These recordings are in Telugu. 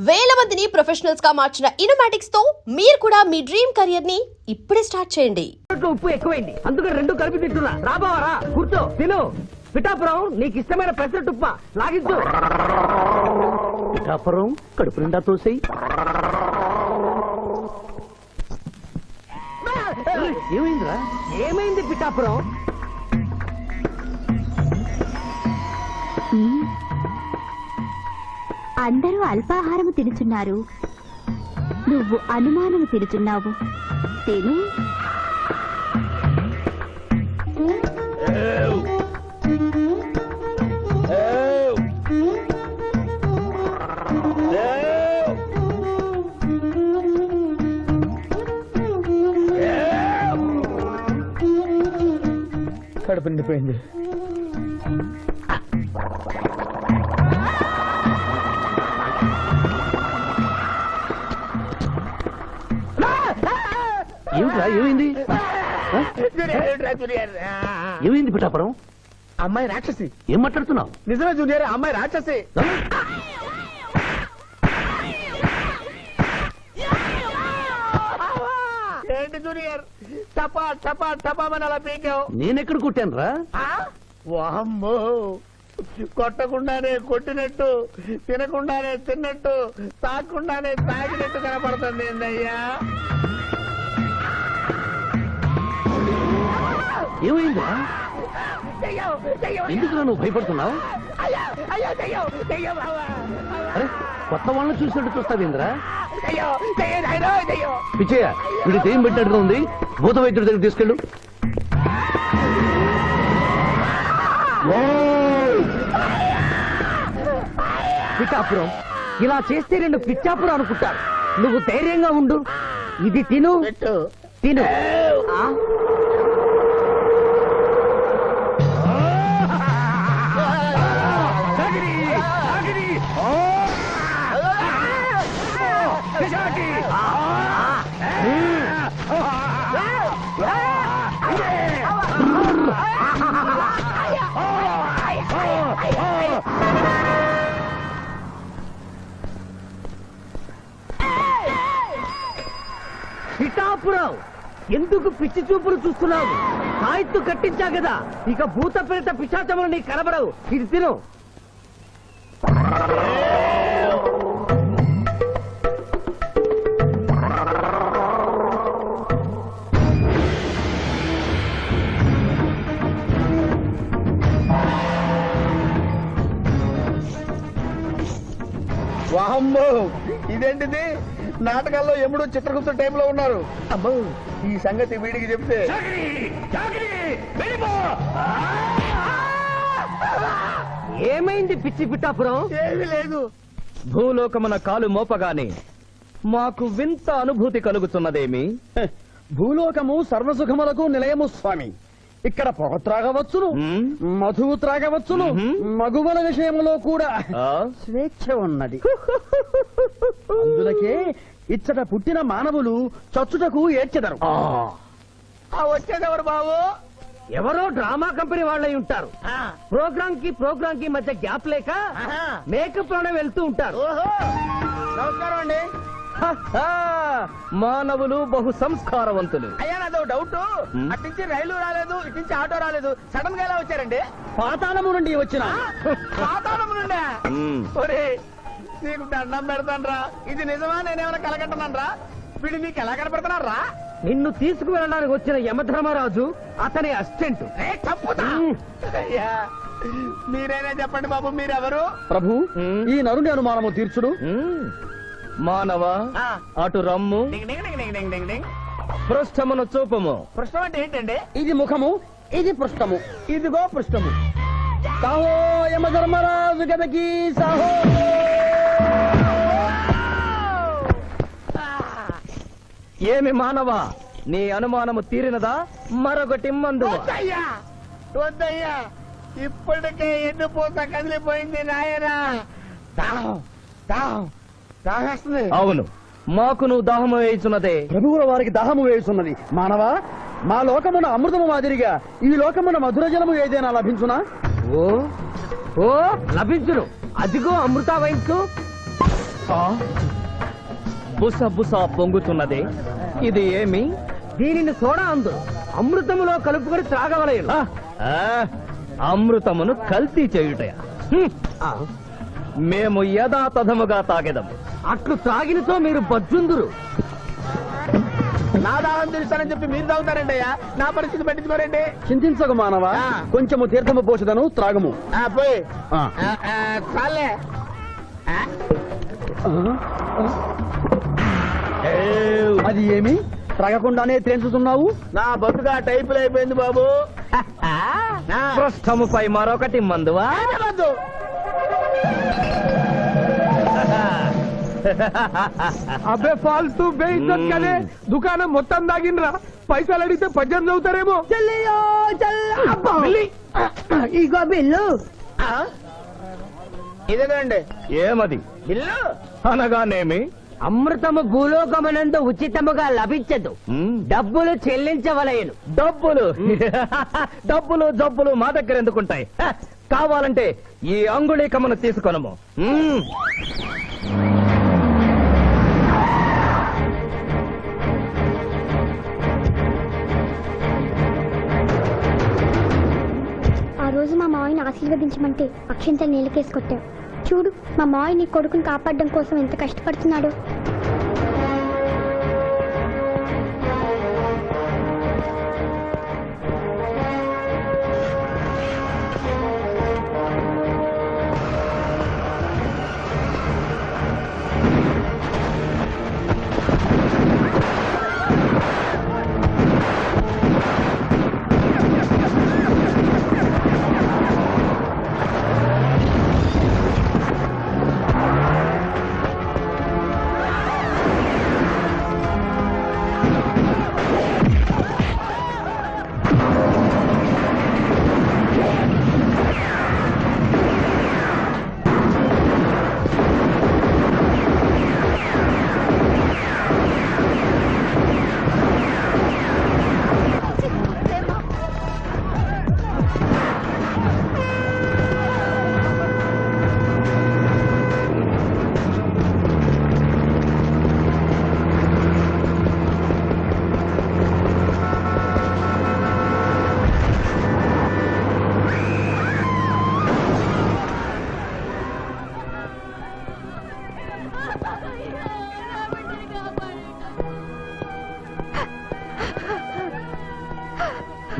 వేల మందిని ప్రొఫెషనల్స్ గా మార్చిన ఇనోమాటిక్స్ తో మీరు కూడా మీ డ్రీమ్ కెరియర్ ని ఇప్పుడే స్టార్ట్ చేయండి. ఉప్పు ఎక్కువైంది, అందుకని రెండు కలిపి తింటున్నా. రాబావరా, కూర్చో, తిను. పిఠాపురం నీకు ఇష్టమైన పెసరట్టు ఉప్ప లాగించు. పిఠాపురం కడుపు నిండా తోసేయి. ఏమైందిరా? ఏమైంది పిఠాపురం? అందరూ అల్పాహారము తినుచున్నారు, నువ్వు అనుమానము తినుచున్నావు. తిను. కడుపు నిండిపోయింది. ఏమైంది? ఏమైంది పిఠాపురం? అమ్మాయి రాక్షసి. ఏం మాట్లాడుతున్నావు? నిజమే జూనియర్, అమ్మాయి రాక్షసి. ఏంటి జూనియర్, టపా టపా టపామని అలా పీకావు? నేనెక్కడ కొట్టాను రా? వామ్మో, కొట్టకుండానే కొట్టినట్టు, తినకుండానే తిన్నట్టు, తాగకుండానే తాగినట్టు కనపడుతుంది ఏందయ్యా? ఏమైందా? ఎందుకు నువ్వు భయపడుతున్నావు? అరే, కొత్త వాళ్ళని చూసినట్టు చూస్తావేంద్రా? పిచ్చయ్య, వీడి దేం పెట్టినట్టుగా ఉంది. భూత వైద్యుడి దగ్గర తీసుకెళ్ళు. పిఠాపురం ఇలా చేస్తే రెండు పిచ్చాపురం అనుకుంటారు. నువ్వు ధైర్యంగా ఉండు. ఇది తిను, తిను. పిఠాపురం, ఎందుకు పిచ్చి చూపులు చూస్తున్నావు? సాయిత్తు కట్టించా కదా, ఇక భూత ప్రేత పిశాచములు నీకు కనబడవు. ఇది తిను. వామ్మో, ఇదేంటిది? నాటకాల్లో ఎముడు చిత్రగుప్త టైంలో ఉన్నారు. అమ్మో, ఈ సంగతి వీడికి చెప్తే. ఏమైంది పిచ్చి పిఠాపురం? ఏమీ లేదు. భూలోకమున కాలు మోపగానే మాకు వింత అనుభూతి కలుగుతున్నదేమి? భూలోకము సర్వసుఖములకు నిలయము స్వామి. ఇక్కడ పొగ త్రాగవచ్చును, మధువు త్రాగవచ్చును, మగువల విషయంలో కూడా స్వేచ్ఛ ఉన్నది. అందులకే ఇచ్చట పుట్టిన మానవులు చచ్చుటకు ఏడ్చెదరు. వచ్చేదెవరు బాబు? ఎవరో డ్రామా కంపెనీ వాళ్ళై ఉంటారు. ప్రోగ్రామ్ కి మధ్య గ్యాప్ లేక మేకప్ లోనే వెళ్తూ ఉంటారు. నమస్కారం అండి. మానవులు బహు సంస్కారవంతులు. అయ్యా, నాదో డౌట్. అట్నుంచి రైలు రాలేదు, ఇట్నుంచి ఆటో రాలేదు, సడన్ గా ఎలా వచ్చారండి? పాతాళము నుండి వచ్చిన. పాతాళం నుండి? ఒరే, నీకు దండం పెడతానరా, ఇది నిజమా? నేనేమైనా కలగంటున్నానరా? వీడు నీకు ఎలా కనపడుతున్నారా? నిన్ను తీసుకువెళ్ళడానికి వచ్చిన యమధర్మరాజు అతని అసిస్టెంట్. అయ్యా, మీరైనా చెప్పండి బాబు, మీరెవరు? ప్రభు, ఈ నరుని అనుమానము తీర్చుడు. మానవ, అటు రమ్ము, పృష్ఠమును చూపము. పృష్ఠం అంటే ఏంటండి? ఇది ముఖము, ఇది పృష్ఠము. ఇదిగో పృష్ఠము. సాహో యమధర్మరాజు గదకి సాహో. ఏమి మానవ, నీ అనుమానము తీరినదా? మరొకటి మందు. వద్దయ్యా, వద్దయ్యా, ఇప్పటికే ఎండిపోత కదిలిపోయింది నాయనా. దాహం దాహం దాహేస్తుంది. అవును, మాకు నువ్వు దాహము వేయుచున్నదే. ప్రభువుల వారికి దాహము వేయుచున్నది. మానవ, మా లోకమున అమృతము మాదిరిగా ఈ లోకమున మధుర జలము ఏదైనా లభించునా? ఓ ఓ లభించును. అదిగో అమృత వైన్స్. బుస బుస పొంగుతున్నదే ఇది ఏమి? దీనిని సోడా అందు అమృతములో కలుపుకొని త్రాగవలేను. ఆ, అమృతమును కల్తీ చేయుటయా? హ్మ్. మేము యథాతథముగా తాగెదము. అట్లు త్రాగినతో మీరు బజ్జుందురు. నా దాహం తెలుస్తానని చెప్పి మీరు తాగుతారండి అయ్యా, నా పరిస్థితి పట్టించుకోరండి. చింతించక మానవా, ఆ. కొంచెము తీర్థము పోషదను త్రాగము. పోయి ఆ. చాలే. అది ఏమి త్రాగకుండానే తేల్చుతున్నావు? నా బతుగా టైపులు అయిపోయింది బాబు. పృష్ఠముపై మరొకటి మందువా? వద్దు. అబ్బే ఫాల్తూ బేయిజ్జత్ కదే, దుకాణం మొత్తం దాగినరా. పైసలు అడిగితే పద్యం చదువుతారేమో. ఇగో బిల్లు. ఇదేనండి ఏమది? బిల్లు. అనగానేమి? అమృతము భూలోకమునందు ఉచితముగా లభించదు, హ్మ్. డబ్బులు చెల్లించవలయను. డబ్బులు డబ్బులు జబ్బులు మా దగ్గర ఎందుకుంటాయి? హ, కావాలంటే ఈ అంగుళీకమును తీసుకొనము. హ్మ్. ఆ రోజు మా మావయ్యని ఆశీర్వదించమంటే అక్షింతలు నీళ్ళకేసి కొట్టావు. చూడు మా మావయ్య నీ కొడుకుని కాపాడడం కోసం ఎంత కష్టపడుతున్నాడు.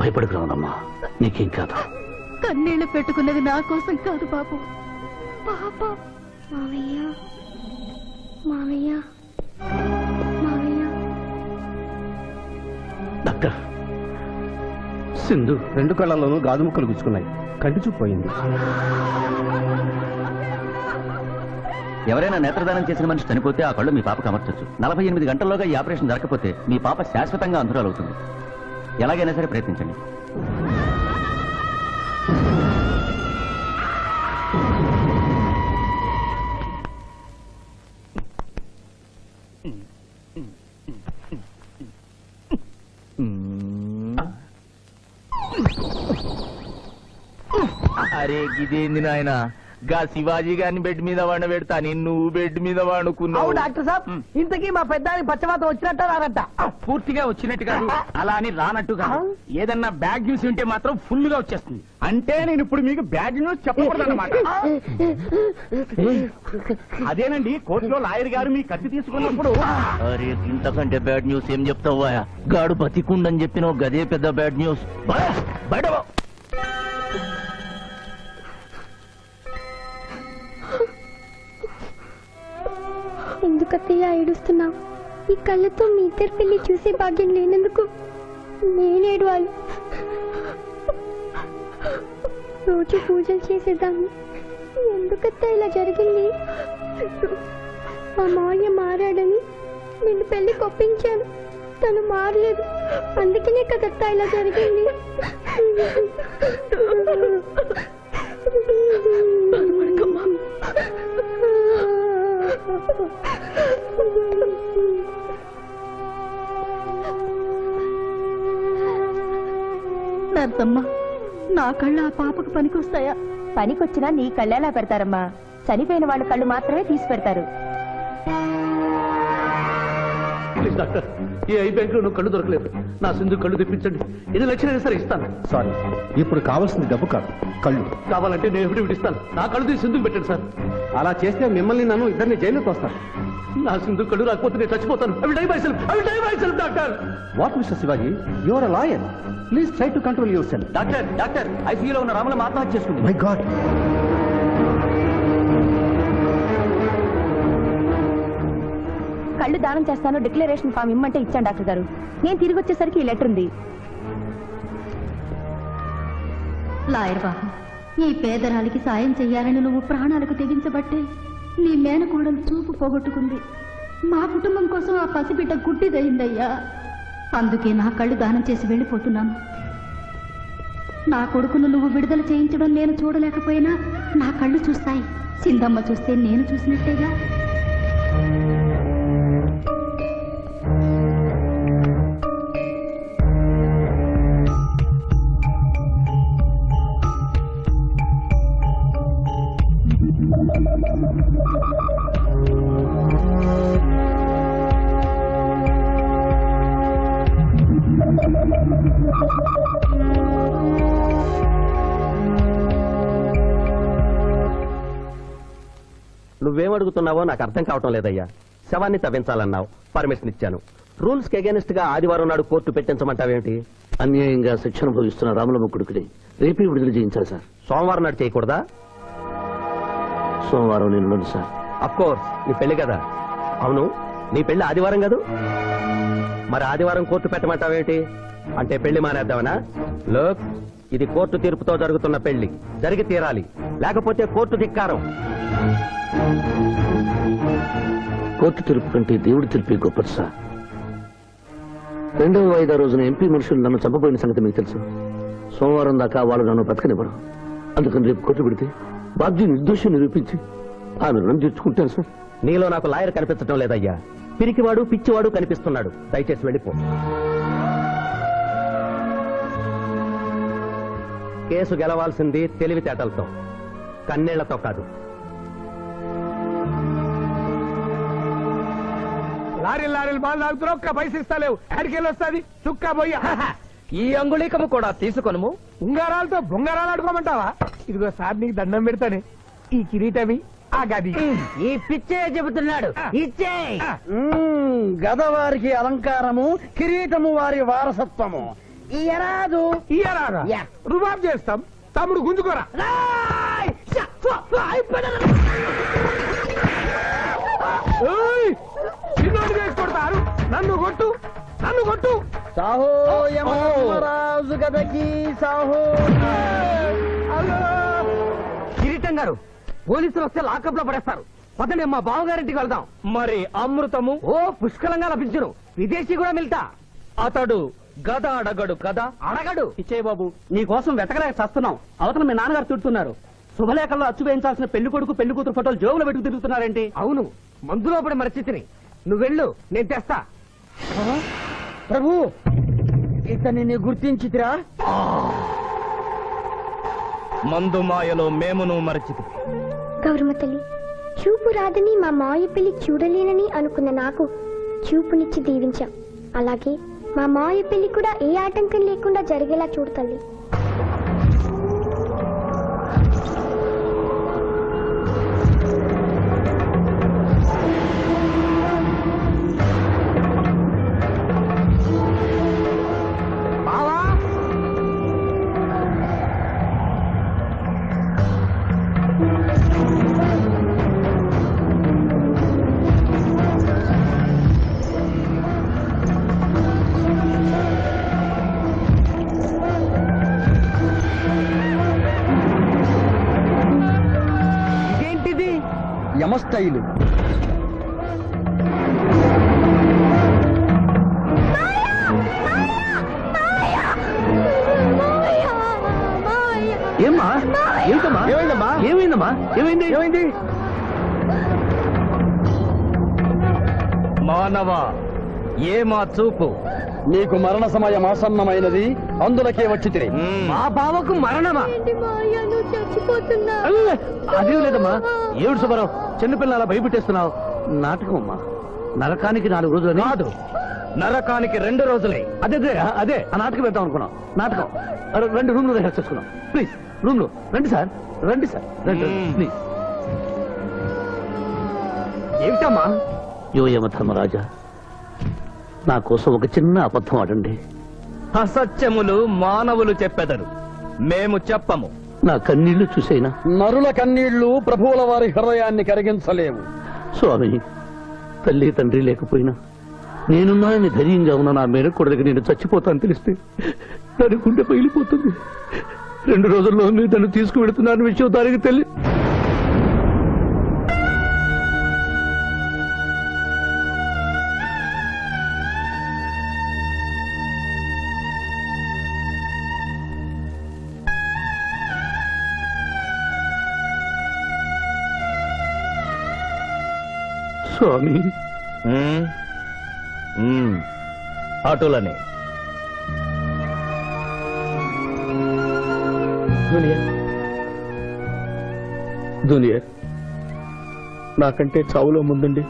భయపడకు రావణమ్మా, నీకేం కాదు. కన్నీళ్లు పెట్టుకున్నది నా కోసం కాదు బాబు, పాప. మావయ్య మావయ్య మావయ్య. డాక్టర్, సింధు 2 కళ్ళల్లోనూ గాజు ముక్కలు గుచ్చుకున్నాయి, కంటి చూపు పోయింది. ఎవరైనా నేత్రదానం చేసిన మనిషి చనిపోతే ఆ కళ్ళు మీ పాపకు అమర్చొచ్చు. 48 గంటల్లోగా ఈ ఆపరేషన్ జరగకపోతే మీ పాప శాశ్వతంగా అంధురాలవుతుంది. ఎలాగైనా సరే ప్రయత్నించండి. అరే గిదేంది నాయన, గా శివాజీ గారిని బెడ్ మీద వండబెడతా, నువ్వు బెడ్ మీద వండుకున్నావు. డాక్టర్ సాబ్, ఇంతకీ మా పెద్దానికి పచ్చవాతం వచ్చినట్ట రానట్ట? పూర్తిగా వచ్చినట్టు కాదు, అలా అని రానట్టు కాదు. ఏదన్నా బ్యాడ్ న్యూస్ ఉంటే మాత్రం ఫుల్ గా వచ్చేస్తుంది. అంటే నేను ఇప్పుడు మీకు బ్యాడ్ న్యూస్ చెప్పకూడదు అన్నమాట. అదేనండి, కోర్టులో లాయర్ గారు మీ కత్తి తీసుకున్నప్పుడు అరే ఇంతకంటే బ్యాడ్ న్యూస్ ఏం చెప్తావా? గాడు బతికుండని చెప్పిన గదే పెద్ద బ్యాడ్ న్యూస్. బయట పో. ఎందుకత్తయ్య ఏడుస్తున్నావు? ఈ కళ్ళతో మీ ఇద్దరు పెళ్లి చూసే భాగ్యం లేనందుకు నేనేడవాలి. రోజు పూజలు చేసేదాన్ని, ఎందుకత్తా ఇలా జరిగింది? మా మావయ్య మారాడని నిన్ను పెళ్లి కొప్పించాను, తను మారలేదు. అందుకనే కదత్తా ఇలా జరిగింది. నర్సమ్మ, నా కళ్ళు ఆ పాపకు పనికొస్తాయా? పనికొచ్చినా నీ కళ్ళెలా పెడతారమ్మా? చనిపోయిన వాళ్ళ కళ్ళు మాత్రమే తీసి పెడతారు. ప్లీజ్ డాక్టర్, ఈ ఐ బ్యాంక్ లో కళ్ళు దొరకలేదు. నా సింధు కళ్ళు తెప్పించండి. ఎన్ని లక్షలైనా సరే ఇస్తాను. సారీ, ఇప్పుడు కావాల్సింది డబ్బు కాదు, కళ్ళు. కావాలంటే నేను ఎప్పుడు ఇస్తాను. నా కళ్ళు తీసి సింధుకు పెట్టండి సార్. అలా చేస్తే మిమ్మల్ని నన్ను ఇద్దరిని జైలుకి వస్తాను. నా సింధు కళ్ళు రాకపోతే నేను చచ్చిపోతాను. అవి die myself doctor. What mister Shivaji, you are a lawyer, please try to control yourself. Doctor ఐసీయూలో ఉన్న రాముల ఆత్మహత్య చేసుకుంది. మై గాడ్, కళ్ళు దానం చేస్తాను డిక్లరేషన్ ఫామ్ ఇమ్మంటే ఇచ్చాను డాక్టర్ గారు. నేను తిరిగి వచ్చేసరికి ఈ లెటర్ ఉంది. లాయర్ బాబు, ఈ పేదరాలికి సాయం చెయ్యాలని నువ్వు ప్రాణాలకు తెగించబట్టే నీ మేనకోడలు చూపు పోగొట్టుకుంది. మా కుటుంబం కోసం ఆ పసిబిడ్డ గుడ్డిదయిందయ్యా. అందుకే నా కళ్ళు దానం చేసి వెళ్ళిపోతున్నాను. నా కొడుకును నువ్వు విడుదల చేయించడం నేను చూడలేకపోయినా నా కళ్ళు చూస్తాయి. సింధమ్మ చూస్తే నేను చూసినట్టేగా. నువ్వేం అడుగుతున్నావో నాకు అర్థం కావటం లేదయ్యా. శవాన్ని తవ్వించాలన్నావు, పర్మిషన్ ఇచ్చాను. రూల్స్ కి అగేనిస్ట్ గా ఆదివారం నాడు కోర్టు పెట్టించమంటావేంటి? అన్యాయంగా శిక్ష అనుభవిస్తున్న రాములమ్మ కొడుకుని రేపే విడుదల చేయించాలి సార్. సోమవారం నాడు చేయకూడదా? సోమవారం నేను ఉండను సార్. అఫ్ కోర్స్, నీ పెళ్లి కదా. అవును, నీ పెళ్లి ఆదివారం కాదు. మరి ఆదివారం కోర్టు పెట్టమంటావేంటి? అంటే పెళ్లి మానేద్దామనా? లోక్, ఇది కోర్టు తీర్పుతో జరుగుతున్న పెళ్లి, జరిగి తీరాలి, లేకపోతే కోర్టు ధిక్కారం. కోర్టు తీర్పు కంటే దేవుడి తీర్పే గొప్పది సార్. 2వ వాయిదా రోజున ఎంపీ మనుషులు నన్ను చంపబోయిన సంగతి మీకు తెలుసు. సోమవారం దాకా వాళ్ళు నన్ను బతకనివ్వరు. అందుకని రేపు కోర్టు పెడితే బాధ్యుని నిర్దోషం నిరూపించి ఆమె రుణం తీర్చుకుంటాను సార్. నీలో నాకు లాయర్ కనిపించడం లేదయ్యా. పిరికివాడు పిచ్చివాడు కనిపిస్తున్నాడు. దయచేసి వెళ్ళిపో. కేసు గెలవాల్సింది తెలివితేటలతో, కన్నీళ్లతో కాదు. లారీలు బాల్ తాగుతున్నావు, ఒక్క పైసలు ఇస్తలేవు. ఆడికెళ్ళి వస్తుంది చుక్క పోయి. ఈ అంగుళీకము కూడా తీసుకొనుము. ఉంగరాలతో బొంగరాలు ఆడుకోమంటావా? ఇదిగో సార్, నీకు దండం పెడతానే. ఈ కిరీటమి, ఆ గది. ఈ పిచ్చే చెబుతున్నాడు. ఇచ్చే గదవారికి అలంకారము, కిరీటము వారి వారసత్వము. ఇయరాదు ఇయ్యరాగా రుబాబ్ చేస్తాం. తమ్ముడు గుంజుకోరా. ఏయ్, చిన్నోడు వేసి కొడతారు. నన్ను కొట్టు, నన్ను కొట్టు. సాహో యమరాజు గదకి సాహో. కిరీటం గారు, పోలీసులు వస్తే లాకప్ లో పడేస్తారు. పదండి, మా బావగారింటికి వెళ్దాం. మరి అమృతము? ఓ, పుష్కలంగా లభించును. విదేశీ కూడా మిల్తా. అతడు గద అడగడు కదా? అడగడు. ఇచ్చే బాబు, నీ కోసం వెతకలేక చస్తున్నాం. అవతల మీ నాన్నగారు తిడుతున్నారు. శుభలేఖల్లో అచ్చు వేయించాల్సిన పెళ్లి కొడుకు పెళ్లి కూతురు ఫోటోలు జోబులో పెట్టుకు తిరుగుతున్నారేంటి? అవును, మందులో పడి మరచితిని. నువ్వు వెళ్ళు, నేను తెస్తా. ప్రభు, ఇతన్ని గుర్తించితిరా? మందు మాయలో మేమును మరచితి. గౌరమ్మ తల్లి, చూపు రాదని మా మాయ పెళ్లి చూడలేనని అనుకున్న నాకు చూపునిచ్చి దీవించాం. అలాగే మా మాయ పెళ్లి కూడా ఏ ఆటంకం లేకుండా జరిగేలా చూడు తల్లి. యమ స్టైలు. ఏమ్మా? ఏంటమ్మా? ఏమైందమ్మా? ఏమైందమ్మా? ఏమైంది? ఏమైంది? మానవ, ఏ మా చూపు? నీకు మరణ సమయం ఆసన్నమైనది, అందులకే వచ్చి తిరిగి. మా బావకు మరణమా? చచ్చిపోతున్నా. అదేం లేదమ్మా. ఏడు సుబ్బారావు, చిన్నపిల్లల భయపెట్టేస్తున్నావు. నాటకం అమ్మా. నరకానికి 4 రోజులు కాదు, నరకానికి 2 రోజులే. అదే ఆ నాటకం పెడతాం అనుకున్నాం. నాటకం 2 రూమ్లు రిహార్స్ చేసుకున్నాం. ప్లీజ్ రూమ్ లో రండి సార్, రండి ప్లీజ్. ఏమిటమ్మా? యోయమ ధర్మరాజా, నా కోసం ఒక చిన్న అబద్ధం ఆడండి. అసత్యములు మానవులు చెప్పెదరు, మేము చెప్పము. నా కన్నీళ్లు చూసేనా? నరుల కన్నీళ్లు ప్రభువుల వారి హృదయాన్ని కరిగించలేవు. స్వామి, తల్లి తండ్రి లేకపోయినా నేనున్నానని ధైర్యంగా ఉన్న నా మేనకోడలికి నేను చచ్చిపోతాను తెలిస్తే దాని గుండె పగిలిపోతుంది. 2 రోజుల్లో మీరు తను తీసుకువెడుతున్నారన్న విషయం దానికి తెలియదు. స్వామి, అటులనే. జూనియర్, నాకంటే చావులో ముందుండి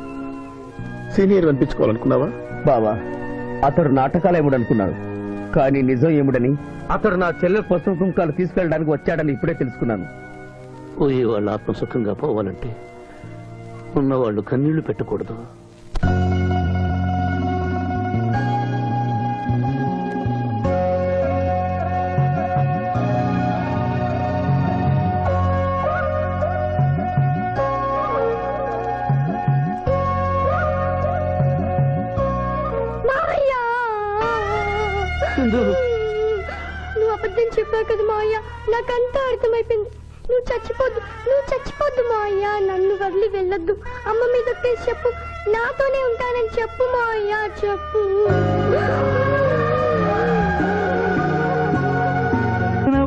సీనియర్ అనిపించుకోవాలనుకున్నావా? బావా, అతడు నాటకాలు ఏముడనుకున్నాడు, కానీ నిజం ఏముడని, అతడు నా చెల్లె పసుపు కుంకాలు తీసుకెళ్ళడానికి వచ్చాడని ఇప్పుడే తెలుసుకున్నాను. పోయే వాళ్ళు ఆత్మసుఖంగా పోవాలంటే ఉన్నవాళ్ళు కన్నీళ్లు పెట్టకూడదు. నువ్వు అబద్ధం చెప్పావు కదా మావయ్య, నాకంతా అర్థమైపోయింది. నువ్వు చచ్చిపోద్దు మావయ్య. నన్ను వదిలి వెళ్ళొద్దు. అమ్మ మీద ఒట్టేసి చెప్పు, నాతోనే ఉంటానని చెప్పు మావయ్య, చెప్పు.